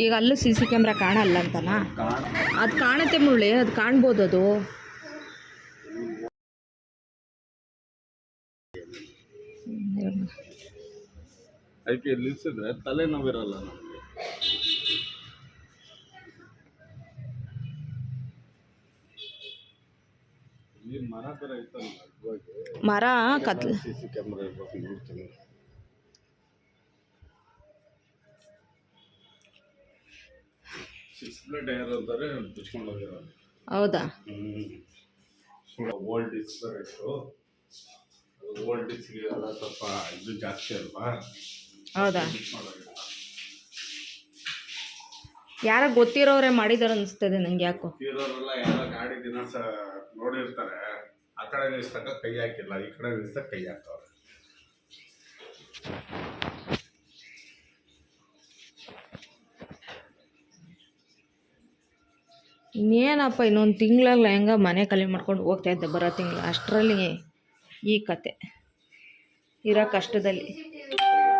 ಈಗ ಅಲ್ಲೂ C C camera ಕಾಣಲ್ಲ ಅಂತನಾ? ಅದು ಕಾಣುತ್ತೆ ಮುಳ್ಳಿ, ಅದು ಕಾಣ್ಬೋದು. ಅದು ಅದಕ್ಕೆ ನಿಲ್ಸಿದ್ರೆ ತಲೆನೋವಿರಲ್ಲ ನಮಗೆ. ಇಲ್ಲಿ ಮರ ಥರ ಇತ್ತಲ್ಲ, ಮರ ಕತ್ಲು. ಸಿ ಸಿ ಕ್ಯಾಮ್ರಾ ಇರ್ಬೇಕು ನೋಡ್ತೀನಿ. ಸಿಕ್ಸ್ ಟೈರ್ ಅಂತಾರೆ ಬಿಚ್ಕೊಂಡು ಹೋಗಿರೋದು. ಹೌದಾ? ಓಲ್ಡ್ ಡಿಸ್ಕ್ ಇತ್ತು. ಓಲ್ಡ್ ಡಿಸ್ಕ್ಗೆ ಎಲ್ಲ ಸ್ವಲ್ಪ ಇದು ಜಾಸ್ತಿ ಅಲ್ವಾ? ಹೌದಾ? ಯಾರೋ ಗೊತ್ತಿರೋರೆ ಮಾಡಿದಾರೆ ಅನಿಸ್ತದೆ ನಂಗೆ. ಯಾಕೋ ಗೊತ್ತಿರೋರೆಲ್ಲ ಯಾರೋ ಗಾಡಿ ದಿನ ನೋಡಿರ್ತಾರೆ. ಆ ಕಡೆ ನಿಲ್ಸಕ್ಕೆ ಕೈ ಹಾಕಿಲ್ಲ, ಈ ಕಡೆ ನಿಲ್ಸಕ್ಕೆ ಕೈ ಹಾಕವ್ರೆ. ಇನ್ನೇನಪ್ಪ, ಇನ್ನೊಂದು ತಿಂಗಳಲ್ಲ ಹೆಂಗ ಮನೆ ಖಾಲಿ ಮಾಡ್ಕೊಂಡು ಹೋಗ್ತಾ ಇದ್ದೆ. ಬರೋ ತಿಂಗಳು ಅಷ್ಟರಲ್ಲಿ ಈ ಕತೆ ಇರೋ ಕಷ್ಟದಲ್ಲಿ.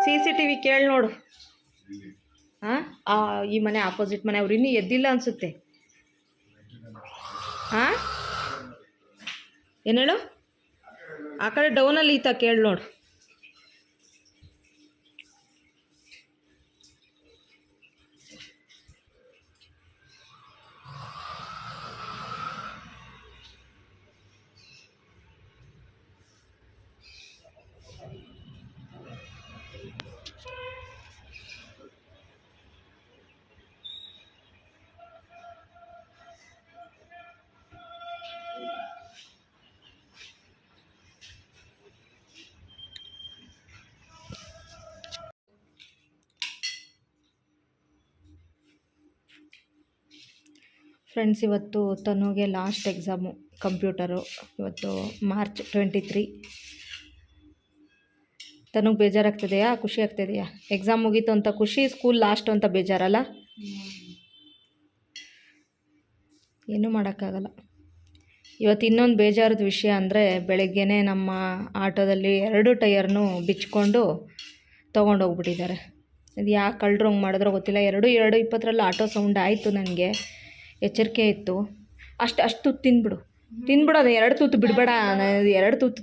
ಸಿ ಸಿ ಟಿ ವಿ ಕೇಳಿ ನೋಡು. ಹಾಂ, ಈ ಮನೆ ಆಪೋಸಿಟ್ ಮನೆ ಅವ್ರು ಇನ್ನೂ ಎದ್ದಿಲ್ಲ ಅನಿಸುತ್ತೆ. ಹಾಂ, ಏನು ಹೇಳು? ಆ ಕಡೆ ಡೌನಲ್ಲಿ ಈತ ಕೇಳಿ ನೋಡು. ಫ್ರೆಂಡ್ಸ್, ಇವತ್ತು ತನುಗೆ ಲಾಸ್ಟ್ ಎಕ್ಸಾಮು ಕಂಪ್ಯೂಟರು. ಇವತ್ತು ಮಾರ್ಚ್ 23. ತನಗೆ ಬೇಜಾರಾಗ್ತದೆಯಾ, ಖುಷಿ ಆಗ್ತಿದೆಯಾ? ಎಕ್ಸಾಮ್ ಮುಗೀತು ಅಂತ ಖುಷಿ, ಸ್ಕೂಲ್ ಲಾಸ್ಟು ಅಂತ ಬೇಜಾರಲ್ಲ? ಏನೂ ಮಾಡೋಕ್ಕಾಗಲ್ಲ. ಇವತ್ತು ಇನ್ನೊಂದು ಬೇಜಾರದ ವಿಷಯ ಅಂದರೆ, ಬೆಳಗ್ಗೆನೇ ನಮ್ಮ ಆಟೋದಲ್ಲಿ 2 ಟೈರ್ನೂ ಬಿಚ್ಕೊಂಡು ತೊಗೊಂಡೋಗ್ಬಿಟ್ಟಿದ್ದಾರೆ. ಇದು ಯಾಕೆ ಕಳ್ಳರು ಹಂಗೆ ಮಾಡಿದ್ರೋ ಗೊತ್ತಿಲ್ಲ. 2:20 ಆಟೋ ಸೌಂಡ್ ಆಯಿತು. ನನಗೆ ಎಚ್ಚರಿಕೆ ಇತ್ತು. ಅಷ್ಟು ತುತ್ತು ತಿಂದ್ಬಿಡು. ಅದು 2 ತುತ್ತು ಬಿಡಬೇಡ. 2 ತುತ್ತು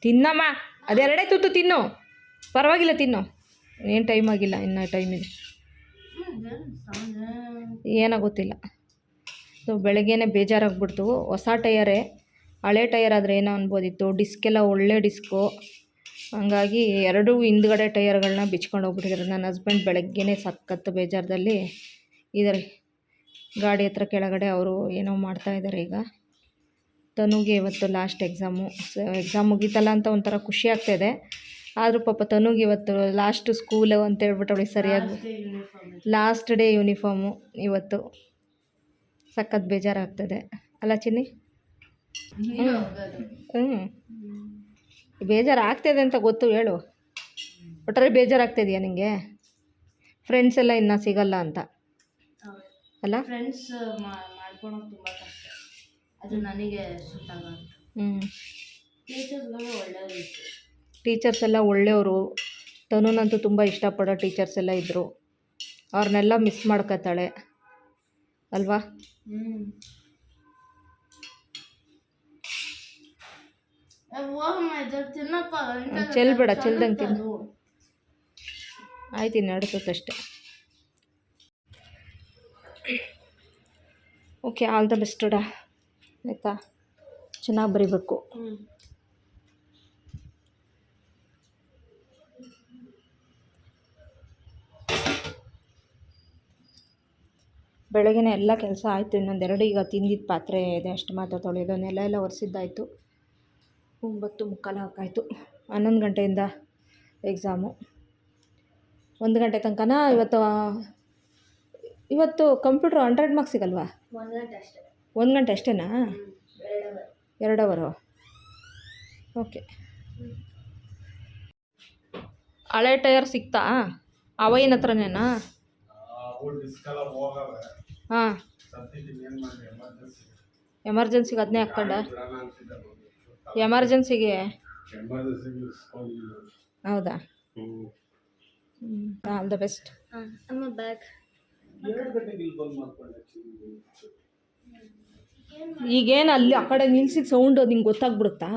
ತಿನ್ನಮ್ಮ. ಅದು 2 ತುತ್ತು ತಿನ್ನು, ಪರವಾಗಿಲ್ಲ, ತಿನ್ನು. ಏನು ಟೈಮ್ ಆಗಿಲ್ಲ, ಇನ್ನೂ ಟೈಮ್ ಇದೆ. ಏನೋ ಗೊತ್ತಿಲ್ಲ. ಸೊ ಬೆಳಗ್ಗೆನೇ ಬೇಜಾರಾಗ್ಬಿಡ್ತು. ಹೊಸ ಟಯರೇ, ಹಳೆ ಟಯರ್ ಆದರೆ ಏನೋ ಅನ್ಬೋದಿತ್ತು. ಡಿಸ್ಕೆಲ್ಲ ಒಳ್ಳೆ ಡಿಸ್ಕು. ಹಂಗಾಗಿ 2 ಹಿಂದ್ಗಡೆ ಟಯರ್ಗಳನ್ನ ಬಿಚ್ಕೊಂಡು ಹೋಗ್ಬಿಟ್ಟಿದ್ದಾರೆ. ನನ್ನ ಹಸ್ಬೆಂಡ್ ಬೆಳಗ್ಗೆನೇ ಸಖತ್ತು ಬೇಜಾರದಲ್ಲಿ ಇದ್ದಾರೆ. ಗಾಡಿ ಹತ್ರ ಕೆಳಗಡೆ ಅವರು ಏನೋ ಮಾಡ್ತಾಯಿದ್ದಾರೆ. ಈಗ ತನುಗೆ ಇವತ್ತು ಲಾಸ್ಟ್ ಎಕ್ಸಾಮ್ ಮುಗೀತಲ್ಲ ಅಂತ ಒಂಥರ ಖುಷಿ ಆಗ್ತಾಯಿದೆ. ಆದರೂ ಪಾಪ ತನುಗೆ ಇವತ್ತು ಲಾಸ್ಟ್ ಸ್ಕೂಲು ಅಂತ ಹೇಳ್ಬಿಟ್ಟು ಅವಳಿಗೆ ಸರಿಯಾಗಿ ಲಾಸ್ಟ್ ಡೇ ಯೂನಿಫಾರ್ಮು. ಇವತ್ತು ಸಖತ್ ಬೇಜಾರಾಗ್ತದೆ ಅಲ್ಲ ಚಿನ್ನಿ? ಬೇಜಾರು ಆಗ್ತಾಯಿದೆ ಅಂತ ಗೊತ್ತು. ಹೇಳು, ಒಟ್ಟಾರೆ ಬೇಜಾರಾಗ್ತಿದೆಯಾ ನಿನಗೆ? ಫ್ರೆಂಡ್ಸ್ ಎಲ್ಲ ಇನ್ನೂ ಸಿಗಲ್ಲ ಅಂತ ಅಲ್ಲ? ಫ್ರೆಂಡ್ಸ್ ಮಾಡ್ಕೊಳೋದು ತುಂಬ ಕಷ್ಟ. ಅದು ನನಗೆ ಸೂಟ್ ಆಗಲ್ಲ. ಟೀಚರ್ಸ್ಗಳು ಒಳ್ಳೆಯವರು ಇತ್ತು. ಟೀಚರ್ಸ್ ಎಲ್ಲ ಒಳ್ಳೆಯವರು. ತನುನಂತೂ ತುಂಬ ಇಷ್ಟಪಡೋ ಟೀಚರ್ಸ್ ಎಲ್ಲ ಇದ್ದರು. ಅವ್ರನ್ನೆಲ್ಲ ಮಿಸ್ ಮಾಡ್ಕೊತಾಳೆ ಅಲ್ವಾ? ಚೆಲ್ಬೇಡ, ಚೆಲ್ದಂಗೆ ತಿನ್ನು. ಆಯ್ತು, ಇನ್ನು ನಡೆಸುತ್ತಷ್ಟೆ. ಓಕೆ, ಆಲ್ ದ ಬೆಸ್ಟ್ ಡಾ. ಆಯಿತಾ? ಚೆನ್ನಾಗಿ ಬರೀಬೇಕು. ಬೆಳಗ್ಗೆನೇ ಎಲ್ಲ ಕೆಲಸ ಆಯಿತು. ಇನ್ನೊಂದೆರಡು ಈಗ ತಿಂದಿದ್ದ ಪಾತ್ರೆ ಇದೆ, ಅಷ್ಟು ಮಾತ್ರ ತೊಳೆಯೋದು. ನೆಲ ಎಲ್ಲ ಒರೆಸಿದ್ದಾಯಿತು. 9:45 ಹಾಕಾಯಿತು. 11 ಗಂಟೆಯಿಂದ ಎಕ್ಸಾಮು. 1 ಗಂಟೆ ತನಕನ. ಇವತ್ತು ಕಂಪ್ಯೂಟ್ರ್ 100 ಮಾರ್ಕ್ಸ್ ಸಿಗಲ್ವಾ? 1 ಗಂಟೆ ಅಷ್ಟೇ. 1 ಗಂಟೆ ಅಷ್ಟೇನಾ? 2 ಅವರು. ಓಕೆ. ಹಳೆ ಟೈರ್ ಸಿಕ್ತಾ? ಅವೈನ ಹತ್ರನೇನಾ? ಹಾಂ, ಎಮರ್ಜೆನ್ಸಿಗೆ ಅದನ್ನೇ ಹಾಕ್ಕೊಂಡ. ಎಮರ್ಜೆನ್ಸಿಗೆ ಹೌದಾ? ಹ್ಞೂ ಆಲ್ ದ ಬೆಸ್ಟ್. ಅಮ್ಮ ಬ್ಯಾಗ್ 2 ಗಂಟೆಗೆ ಇಲ್ಲಿ ಬಂದು ಮಾಡ್ಕೊಂಡೆ. ಈಗೇನು ಅಲ್ಲಿ ಆ ಕಡೆ ನಿಲ್ಸಿದ ಸೌಂಡು ನಿಂಗೆ ಗೊತ್ತಾಗ್ಬಿಡುತ್ತಾ?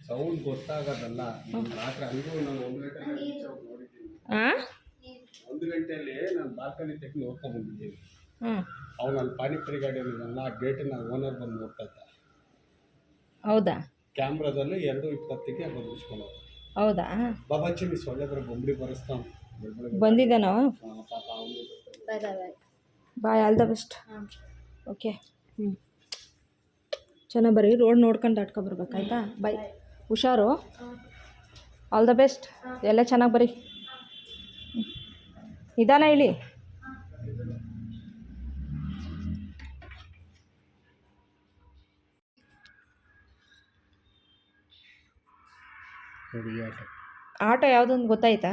ಸೌಂಡ್ ಗೊತ್ತಾಗೋದಲ್ಲ. ರಾತ್ರಿ ಹಂಗೂ ನಾನು 1 ಗಂಟೆ ನೋಡಿದ್ದೀನಿ. ಹಾಂ 1 ಗಂಟೆಯಲ್ಲಿ ನಾನು ಬಾಲ್ಕನಿ ತೆಗೆದು ನೋಡ್ಕೊಂಡು ಬಂದಿದ್ದೀನಿ. ಹ್ಞೂ ಅವ್ನು ಅಲ್ಲಿ ಪಾನಿಪುರಿ ಗಾಡಿ ಇರೋದಲ್ಲ, ಆ ಗೇಟಿನ ಓನರ್ ಬಂದು ನೋಡ್ತಾ ಇದ್ದ. ಹೌದಾ? ಕ್ಯಾಮ್ರಾದಲ್ಲಿ 2:20ಕ್ಕೆ ಅದು ಮುಚ್ಕೊಂಡು ಹೌದಾ? ಬಾಬಾಚಿ ಮಿಸ್ ಒಳ್ಳೆದ್ರ ಬೊಂಬಡಿ ಬರೆಸ್ತಾವ ಬಂದಿದ್ದಾನೋ? ಪಾಪ ಅವನು. ಬಾಯ್ ಬಾಯ್ ಬಾಯ್. ಬಾಯ್, ಆಲ್ ದ ಬೆಸ್ಟ್. ಹಾಂ ಓಕೆ. ಚೆನ್ನಾಗಿ ಬರೀ, ರೋಡ್ ನೋಡ್ಕೊಂಡು ದಾಟ್ಕೊಬರ್ಬೇಕಾಯ್ತಾ? ಬಾಯ್, ಹುಷಾರು. All the best. ಎಲ್ಲ ಚೆನ್ನಾಗಿ ಬರೀ. ನಿಧಾನ ಹೇಳಿ. ಆಟೋ ಯಾವುದೊಂದು ಗೊತ್ತಾಯ್ತಾ?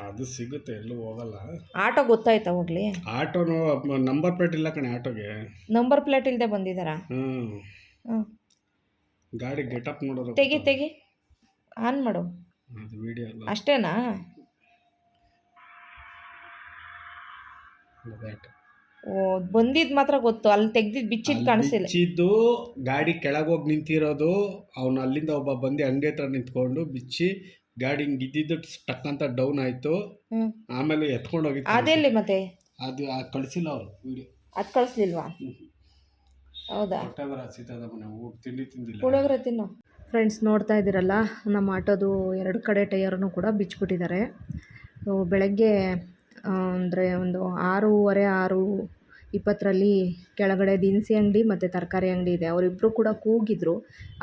ಅದು ಸಿಗುತ್ತೆ, ಎಲ್ಲೂ ಹೋಗಲ್ಲ. ಆಟೋ ಗೊತ್ತಾಯ್ತಾ? ಹೋಗ್ಲಿ. ಆಟೋನು ನಂಬರ್ ಪ್ಲೇಟ್ ಇಲ್ಲ ಕಣೆ ಆಟೋಗೆ. ನಂಬರ್ ಪ್ಲೇಟ್ ಇಲ್ಲದೆ ಬಂದಿದ್ದಾರಾ? ಹ್ಞೂ ಗಾಡಿ ಗೆಟಪ್ ನೋಡೋದು. ತೆಗಿ ಆನ್ ಮಾಡು. ಅದು ವಿಡಿಯೋ ಅಲ್ಲ, ಅಷ್ಟೇನಾ? ಓ, ಬಂದಿದ್ದು ಮಾತ್ರ ಗೊತ್ತು, ಅಲ್ಲಿ ತೆಗ್ದಿದ್ದು ಬಿಚ್ಚಿದ್ದು ಕಾಣಿಸಿಲ್ಲ. ಬಿಚ್ಚಿದ್ದು ಗಾಡಿ ಕೆಳಗೋಗಿ ನಿಂತಿರೋದು. ಅವನು ಅಲ್ಲಿಂದ ಒಬ್ಬ ಬಂದು ಅಂಗಡಿ ಹತ್ರ ನಿಂತ್ಕೊಂಡು ಬಿಚ್ಚಿ ಗಾಡಿ ಹಿಂಗೆ ಇದ್ದಿದ್ದು ಟಕ್ ಅಂತ ಡೌನ್ ಆಯಿತು. ಆಮೇಲೆ ಎತ್ಕೊಂಡು ಹೋಗಿತ್ತು. ಅದೆಲ್ಲಿ ಮತ್ತೆ? ಅದು ಕಳಿಸಿಲ್ಲ ಅವರು ವಿಡಿಯೋ. ಅದು ಕಳಿಸ್ಲಿಲ್ವಾ? ಹೌದಾ? ಸೀತಾದ ಮನೆ ಊಟ ತಿಂಡಿ ತಿಂದಿಲ್ಲ. ಪುಳಿಯೋಗರೆ ತಿನ್ನು. ಫ್ರೆಂಡ್ಸ್, ನೋಡ್ತಾ ಇದ್ದೀರಲ್ಲ, ನಮ್ಮ ಆಟೋದು 2 ಕಡೆ ಟೈರನ್ನು ಕೂಡ ಬಿಚ್ಚಿಬಿಟ್ಟಿದ್ದಾರೆ. ಸೊ ಬೆಳಗ್ಗೆ ಅಂದರೆ ಒಂದು 6:30 6:20ರಲ್ಲಿ ಕೆಳಗಡೆ ದಿನಸಿ ಅಂಗಡಿ ಮತ್ತು ತರಕಾರಿ ಅಂಗಡಿ ಇದೆ. ಅವರಿಬ್ಬರು ಕೂಡ ಕೂಗಿದ್ರು.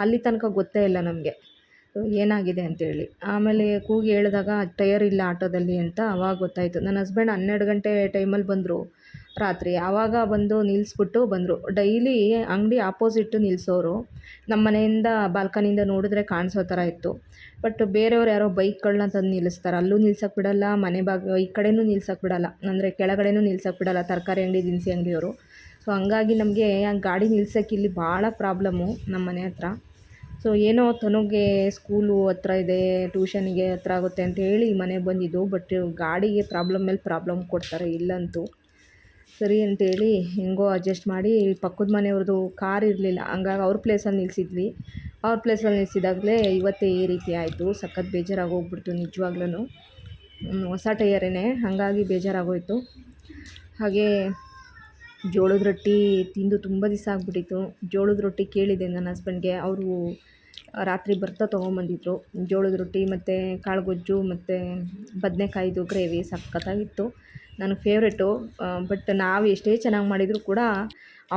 ಅಲ್ಲಿ ತನಕ ಗೊತ್ತೇ ಇಲ್ಲ ನಮಗೆ ಏನಾಗಿದೆ ಅಂತೇಳಿ. ಆಮೇಲೆ ಕೂಗಿ ಹೇಳಿದಾಗ ಟೈರ್ ಇಲ್ಲ ಆಟೋದಲ್ಲಿ ಅಂತ ಆವಾಗ ಗೊತ್ತಾಯಿತು. ನನ್ನ ಹಸ್ಬೆಂಡ್ 12 ಗಂಟೆ ಟೈಮಲ್ಲಿ ಬಂದರು ರಾತ್ರಿ. ಆವಾಗ ಬಂದು ನಿಲ್ಲಿಸ್ಬಿಟ್ಟು ಬಂದರು. ಡೈಲಿ ಅಂಗಡಿ ಆಪೋಸಿಟ್ಟು ನಿಲ್ಲಿಸೋರು. ನಮ್ಮ ಮನೆಯಿಂದ ಬಾಲ್ಕನಿಯಿಂದ ನೋಡಿದ್ರೆ ಕಾಣಿಸೋ ಥರ ಇತ್ತು. ಬಟ್ ಬೇರೆಯವ್ರು ಯಾರೋ ಬೈಕ್ಗಳನ್ನ ತಂದು ನಿಲ್ಲಿಸ್ತಾರೆ. ಅಲ್ಲೂ ನಿಲ್ಸೋಕ್ಕೆ ಬಿಡಲ್ಲ, ಮನೆ ಈ ಕಡೆನೂ ನಿಲ್ಸೋಕ್ಕೆ ಬಿಡಲ್ಲ, ಅಂದರೆ ಕೆಳಗಡೆನೂ ನಿಲ್ಸೋಕ್ಕೆ ಬಿಡಲ್ಲ ತರಕಾರಿ ಅಂಗಡಿ ದಿನಸಿ ಅಂಗಡಿಯವರು. ಸೊ ಹಂಗಾಗಿ ನಮಗೆ ಗಾಡಿ ನಿಲ್ಸೋಕ್ಕೆ ಇಲ್ಲಿ ಭಾಳ ಪ್ರಾಬ್ಲಮ್ಮು ನಮ್ಮ ಮನೆ ಹತ್ರ. ಸೊ ಏನೋ ತನುಗೆ ಸ್ಕೂಲು ಹತ್ರ ಇದೆ, ಟ್ಯೂಷನಿಗೆ ಹತ್ರ ಆಗುತ್ತೆ ಅಂತ ಹೇಳಿ ಮನೆಗೆ ಬಂದಿದ್ದು. ಬಟ್ ಗಾಡಿಗೆ ಪ್ರಾಬ್ಲಮ್ ಮೇಲೆ ಪ್ರಾಬ್ಲಮ್ ಕೊಡ್ತಾರೆ ಇಲ್ಲಂತೂ. ಸರಿ ಅಂತೇಳಿ ಹೆಂಗೋ ಅಡ್ಜಸ್ಟ್ ಮಾಡಿ, ಪಕ್ಕದ ಮನೆಯವ್ರದ್ದು ಕಾರ್ ಇರಲಿಲ್ಲ, ಹಂಗಾಗಿ ಅವ್ರ ಪ್ಲೇಸಲ್ಲಿ ನಿಲ್ಲಿಸಿದ್ವಿ. ಅವ್ರ ಪ್ಲೇಸಲ್ಲಿ ನಿಲ್ಲಿಸಿದಾಗಲೇ ಇವತ್ತೇ ಈ ರೀತಿ ಆಯಿತು. ಸಖತ್ ಬೇಜಾರಾಗೋಗ್ಬಿಡ್ತು ನಿಜವಾಗ್ಲೂ. ಹೊಸ ಟೈಯರೇನೆ, ಹಾಗಾಗಿ ಬೇಜಾರಾಗೋಯಿತು. ಹಾಗೆ ಜೋಳದ ರೊಟ್ಟಿ ತಿಂದು ತುಂಬ ದಿವಸ ಆಗಿಬಿಟ್ಟಿತ್ತು. ಜೋಳದ ರೊಟ್ಟಿ ಕೇಳಿದೆ ನನ್ನ ಹಸ್ಬೆಂಡ್ಗೆ. ಅವರು ರಾತ್ರಿ ಬರ್ತಾ ತೊಗೊಂಬಂದಿದ್ರು ಜೋಳದ ರೊಟ್ಟಿ ಮತ್ತು ಕಾಳುಗೊಜ್ಜು ಮತ್ತು ಬದನೆಕಾಯಿದು ಗ್ರೇವಿ. ಸಖತ್ತಾಗಿತ್ತು, ನನಗೆ ಫೇವ್ರೇಟು. ಬಟ್ ನಾವು ಎಷ್ಟೇ ಚೆನ್ನಾಗಿ ಮಾಡಿದರೂ ಕೂಡ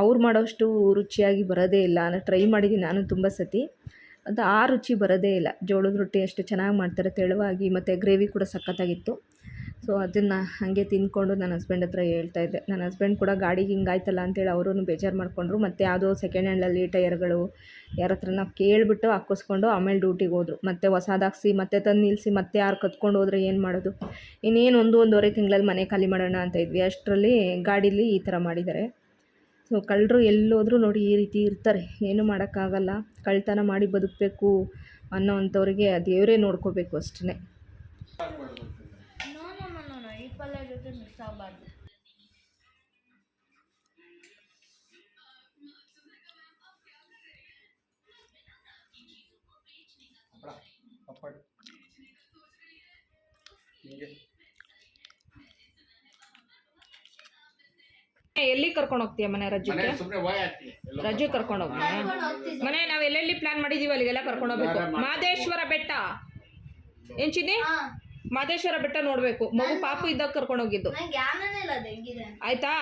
ಅವ್ರು ಮಾಡೋಷ್ಟು ರುಚಿಯಾಗಿ ಬರೋದೇ ಇಲ್ಲ. ನಾನು ಟ್ರೈ ಮಾಡಿದ್ದೀನಿ ನಾನು ತುಂಬ ಸತಿ, ಅದು ಆ ರುಚಿ ಬರೋದೇ ಇಲ್ಲ. ಜೋಳದ ರೊಟ್ಟಿ ಅಷ್ಟು ಚೆನ್ನಾಗಿ ಮಾಡ್ತಾರೆ, ತೆಳುವಾಗಿ, ಮತ್ತು ಗ್ರೇವಿ ಕೂಡ ಸಖತ್ತಾಗಿತ್ತು. ಸೊ ಅದನ್ನು ಹಾಗೆ ತಿಂದ್ಕೊಂಡು ನನ್ನ ಹಸ್ಬೆಂಡ್ ಹತ್ರ ಹೇಳ್ತಾಯಿದ್ದೆ. ನನ್ನ ಹಸ್ಬೆಂಡ್ ಕೂಡ ಗಾಡಿಗೆ ಹಿಂಗಾಯ್ತಲ್ಲ ಅಂತೇಳಿ ಅವರೂ ಬೇಜಾರು ಮಾಡಿಕೊಂಡ್ರು. ಮತ್ತು ಯಾವುದೋ ಸೆಕೆಂಡ್ ಹ್ಯಾಂಡಲ್ಲಿ ಟೈರ್ಗಳು ಯಾರ ಹತ್ರನ ಕೇಳಿಬಿಟ್ಟು ಹಾಕಿಸ್ಕೊಂಡು ಆಮೇಲೆ ಡ್ಯೂಟಿಗೆ ಹೋದರು. ಮತ್ತು ಹೊಸದಾಗಿಸಿ ಮತ್ತೆ ತಂದು ನಿಲ್ಲಿಸಿ ಮತ್ತೆ ಯಾರು ಕತ್ಕೊಂಡು ಹೋದರೆ ಏನು ಮಾಡೋದು? ಇನ್ನೇನು 1-1.5 ತಿಂಗಳಲ್ಲಿ ಮನೆ ಖಾಲಿ ಮಾಡೋಣ ಅಂತ ಇದ್ವಿ. ಅಷ್ಟರಲ್ಲಿ ಗಾಡೀಲಿ ಈ ಥರ ಮಾಡಿದ್ದಾರೆ. ಸೊ ಕಳ್ಳರು ಎಲ್ಲೋದ್ರೂ ನೋಡಿ ಈ ರೀತಿ ಇರ್ತಾರೆ, ಏನೂ ಮಾಡೋಕ್ಕಾಗಲ್ಲ. ಕಳ್ತನ ಮಾಡಿ ಬದುಕಬೇಕು ಅನ್ನೋ ಅಂಥವ್ರಿಗೆ ದೇವರೇ ನೋಡ್ಕೋಬೇಕು ಅಷ್ಟೇ. ಈ ಪಲ್ಯ ಜೊತೆ ಮಿಕ್ಸ್ ಆಗಬಾರ್ದು. ಎಲ್ಲಿ ಕರ್ಕೊಂಡು ಹೋಗ್ತೀಯ ಮನೆ? ರಜಕ್ಕೆ ರಜೆ ಕರ್ಕೊಂಡು ಹೋಗ್ತೀಯ ಮನೆ? ನಾವು ಎಲ್ಲೆಲ್ಲಿ ಪ್ಲಾನ್ ಮಾಡಿದ್ದೀವಿ ಅಲ್ಲಿಗೆಲ್ಲ ಕರ್ಕೊಂಡು ಹೋಗ್ಬೇಕು. ಮಾದೇಶ್ವರ ಬೆಟ್ಟ ಏನ್ ಚಿನ್ನಿ? ಮಾದೇಶ್ವರ ಬೆಟ್ಟ ನೋಡಬೇಕು. ಮಗು ಪಾಪು ಇದ್ದಾಗ ಕರ್ಕೊಂಡು ಹೋಗಿದ್ದು. ಆಯ್ತಾ?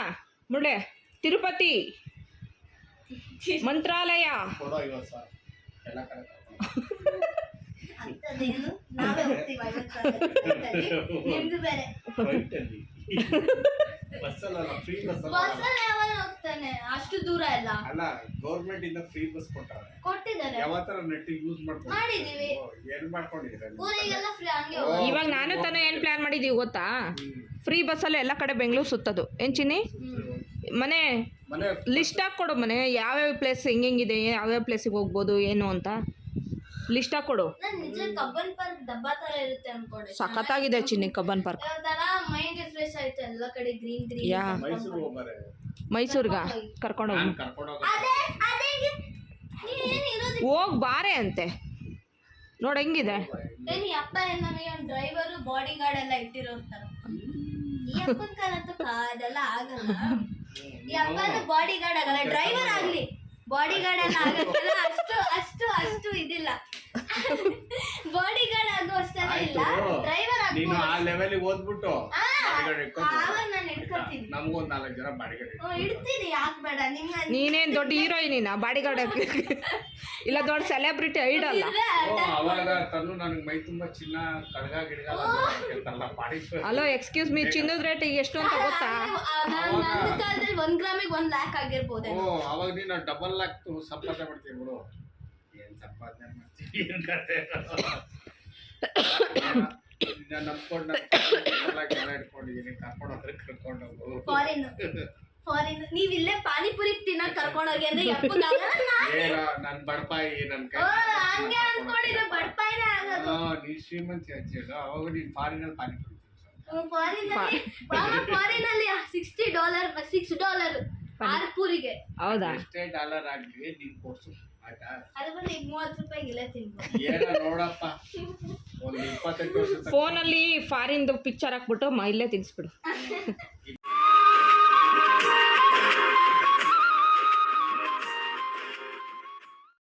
ಮುಳ್ಳೆ ತಿರುಪತಿ, ಮಂತ್ರಾಲಯ, ಅಷ್ಟು ದೂರ ಇಲ್ಲ ಅಲ್ಲ. ಗೌರ್ಮೆಂಟ್ ಇಂದ ಫ್ರೀ ಬಸ್ ಕೊಟ್ಟಿದ್ದಾರೆ. ಯಾವತ್ತರ ನೆಟ್ ಯೂಸ್ ಮಾಡಿದೀವಿ. ಏನ್ ಮಾಡ್ಕೊಂಡಿದ್ದೀರಾ? ಊರಿಗೆಲ್ಲ ಫ್ರೀ ಹಂಗೆ. ಇವಾಗ ನಾನು ತಾನೇ ಏನು ಪ್ಲಾನ್ ಮಾಡಿದ್ದೀವಿ ಗೊತ್ತಾ? ಫ್ರೀ ಬಸ್ಸಲ್ಲಿ ಎಲ್ಲ ಕಡೆ ಬೆಂಗಳೂರು ಸುತ್ತೋದು. ಏನು ಚಿನ್ನಿ? ಮನೆ ಲಿಸ್ಟ್ ಹಾಕ್ಕೊಡು ಮನೆ, ಯಾವ್ಯಾವ ಪ್ಲೇಸ್ ಹೆಂಗೆಂಗಿದೆ, ಯಾವ್ಯಾವ ಪ್ಲೇಸಿಗೆ ಹೋಗ್ಬೋದು ಏನು ಅಂತ. ಲಿಸ್ಟ ಕೊಡು. ನಾನು ನಿಜ ಕಬ್ಬನ್ ಪಾರ್ಕ್ ಡಬ್ಬಾ ತರ ಇರುತ್ತೆ ಅನ್ಕೊಂಡೆ. ಸಖತ್ತಾಗಿದೆ ಚಿನ್ನಿ ಕಬ್ಬನ್ ಪಾರ್ಕ್. ಒಂಥರ ಮೈಂಡ್ ರಿಫ್ರೆಶ್ ಆಯ್ತು, ಎಲ್ಲ ಕಡೆ ಗ್ರೀನ್ ಗ್ರೀನ್. ಯಾ ಮೈಸೂರು ಹೋಗ್ಬಾರೆ, ಮೈಸೂರ್ಗ ಕರ್ಕೊಂಡೋಗಿ ನಾನು ಕರ್ಕೊಂಡೋಗ. ಹೋಗ್ ಬಾರೆ ಅಂತೆ. ನೋಡ್ ಹೆಂಗಿದೆ. ಏನ್ ಈ ಅಪ್ಪ ಏನ್ ನನಗೆ ಒಂದು ಡ್ರೈವರು ಬಾಡಿ ಗಾರ್ಡ್ ಎಲ್ಲ ಇಟ್ಟಿರೋರ್ತಾರ. ಈ ಅಪ್ಪನ ಕಾಲಂತೂ ಅದೆಲ್ಲ ಆಗಲ್ಲ. ಈ ಅಪ್ಪನ ಬಾಡಿ ಗಾರ್ಡ್ ಆಗಲ್ಲ, ಡ್ರೈವರ್ ಆಗ್ಲಿ ಬಾಡಿ ಗಾರ್ಡ್ ಎಲ್ಲ ಆಗಲ್ಲ. ಅಷ್ಟು ಅಷ್ಟು ಅಷ್ಟು ಇದಿಲ್ಲ. ಬಾಡಿ ಗಾರ್ಡ್ ಆಗೋ ಅಷ್ಟೆಲ್ಲ ಇಲ್ಲ, ಡ್ರೈವರ್ ನೀನು ಆಗೋ ಆ ಲೆವೆಲ್ ಓದ್ಬಿಟ್ಟು ಆವಾಗ ನಾನು ಹಿಡ್ಕೊತೀನಿ. ನಮ್ಗೊಂದ್ 4 ಜನ ಬಾಡಿಗೆ ಇಡ್ತೀನಿ, ಯಾಕೆ ಬೇಡ. ನಿಮ್ಮ ನೀನೇನ್ ದೊಡ್ಡ ಹೀರೋಯಿನಿನ ಬಾಡಿಗಾರ್ಡ್ ಇಲ್ಲ ದೊಡ್ಡ ಸೆಲೆಬ್ರಿಟಿ ಐಡಲ್ಲ. ಅವಾಗ ತನ್ನು ನನಗೆ ಮೈ ತುಂಬಾ ಚಿನ್ನ ಕಡ್ಗ ಗಿಡ್ಗ ಕೇಳ್ತಾರಲ್ಲ ಬಾಡಿಗೆ. ಹಲೋ ಎಕ್ಸ್ಕ್ಯೂಸ್ ಮೀ, ಚಿನ್ನದ ರೇಟ್ ಎಷ್ಟು ಅಂತ ಗೊತ್ತಾ? ನನ್ನ ಕಾಲದಲ್ಲಿ 1 ಗ್ರಾಮಿಗೆ 1 ಲ್ಯಾಕ್ ಆಗಿರ್ಬೋದು. ಅವಾಗ ನೀನು ಡಬಲ್ ಲ್ಯಾಕ್ ಸಂಪಾದನೆ ಮಾಡ್ತೀವಿ ಬಿಡು. ಏನ್ ಸಂಪಾದನೆ ಮಾಡ್ತೀವಿ, ಏನ್ ಕತೆ ನಂಬ್ಕೊಂಡು ಇಟ್ಕೊಂಡಿದ್ದೀನಿ. ಕರ್ಕೊಂಡೋಗು ಫಾರಿನ್ ನೀವ್ ಇಲ್ಲೇ ಪಾನಿಪುರಿ ತಿನ್ನಕ್ ಕರ್ಕೊಂಡೋಗಿ ಅಂದ್ರೆ ನನ್ ಬಡಪಾಯಿ ನನ್ ಕೈ ಹಂಗೆ ಅನ್ಕೊಂಡಿದ್ರೆ ಬಡ್ಪಾಯಿನೇ ಆಗೋದು. ನೀನ್ ಶ್ರೀಮಂತಿ ಹಚ್ಚಿಲ್ಲ, ಅವಾಗ ನೀನ್ ಫಾರಿನಲ್ಲಿ ಪಾನಿಪುರಿ ಫಾರಿನ್ ಅಲ್ಲಿ $6 6 ಪೂರಿಗೆ. ಹೌದಾ? ಎಷ್ಟೇ ಡಾಲರ್ ಆಗ್ಲಿ ನೀನ್ ಕೊಡ್ಸು ಆಯ್ತಾ. ಅದು ಬಂದು ಈಗ 30 ರೂಪಾಯಿಗೆ ಇಲ್ಲೇ ತಿನ್ಬೋದು. ಏನ ನೋಡಪ್ಪ, ಒಂದು 28 ವರ್ಷ ಫೋನಲ್ಲಿ ಫಾರಿನ್ದು ಪಿಕ್ಚರ್ ಹಾಕ್ಬಿಟ್ಟು ಇಲ್ಲೇ ತಿನ್ಸ್ಬಿಡು.